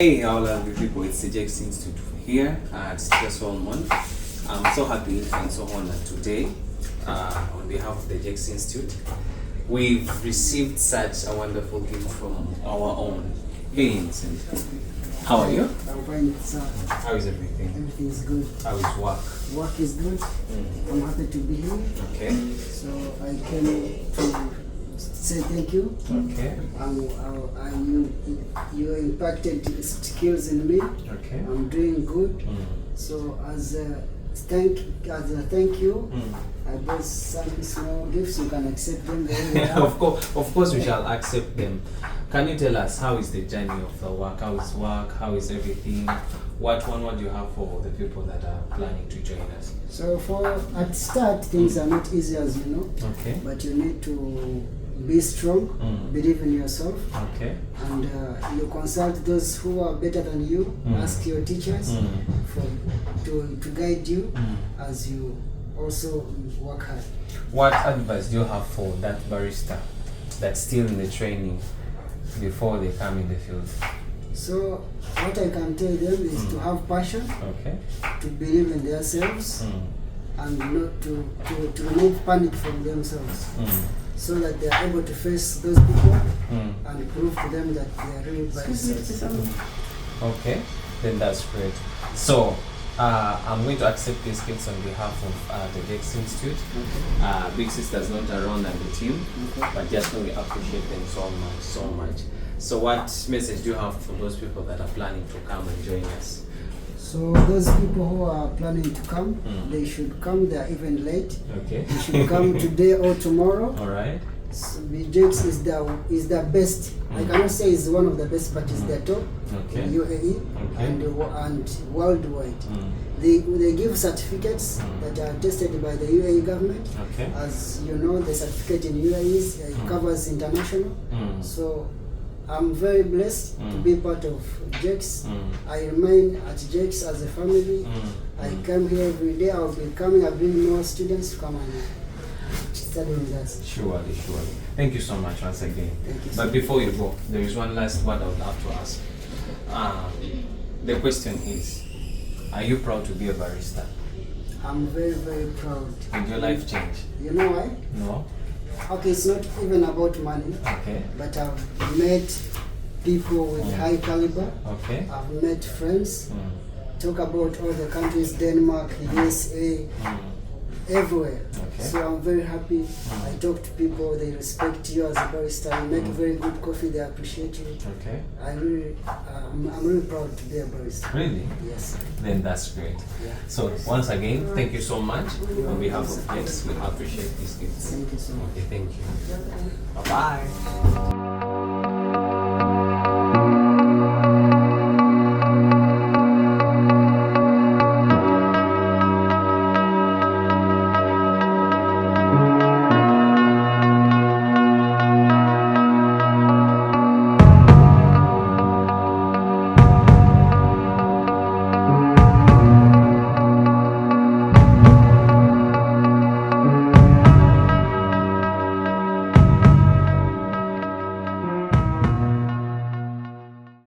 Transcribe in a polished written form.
Hey, all lovely people, it's the Jex Institute here at Solomon. I'm so happy and so honored today on behalf of the Jex Institute. We've received such a wonderful gift from our own. Hey, Vincent. How are you? I'm fine, sir. How is everything? Everything is good. How is work? Work is good. I'm happy to be here. Okay. So I came to say thank you. Okay. You impacted skills in me. Okay. I'm doing good. So as a thank you, I bought some small gifts. You can accept them. Of course, we shall accept them. Can you tell us how is the journey of the work? How is work? How is everything? What do you have for the people that are planning to join us? So at start, things are not easy, as you know. Okay. But you need to be strong, believe in yourself, Okay. and you consult those who are better than you. Ask your teachers to guide you as you also work hard. What advice do you have for that barista that's still in the training before they come in the field? So what I can tell them is to have passion, Okay. to believe in themselves, and not to remove panic from themselves, so that they are able to face those people and prove to them that they are really baristas. Okay, then that's great. So I'm going to accept these gifts on behalf of the Jex Institute. Big sisters not around and the team, but just know we appreciate them so much. So what message do you have for those people that are planning to come and join us? So those people who are planning to come, they should come. They are even late. Okay. They should come today or tomorrow. All right. So Jex is the best. I cannot say it's one of the best, but it's the top in UAE and worldwide. They give certificates that are tested by the UAE government. Okay. As you know, the certificate in UAE covers international. So I'm very blessed to be part of Jex. I remain at Jex as a family. I come here every day. I'll be coming. I bring more students to come and study with us. Surely. Thank you so much once again. Thank you. But before you go, there is one last word I would have to ask. The question is, are you proud to be a barista? I'm very, very proud. Did your life change? You know why? No? Okay, it's not even about money. Okay. But I've met people with high caliber. Okay. I've met friends. Talk about all the countries, Denmark, USA, everywhere. Okay. So I'm very happy. I talk to people, they respect you as a barista. You make very good coffee, they appreciate you. Okay. I'm really proud to be a barista. Really? Yes. Then that's great. Yeah. So once again, thank you so much. On behalf of Jex, we appreciate these gifts. Thank you so much. Okay, thank you. Bye-bye.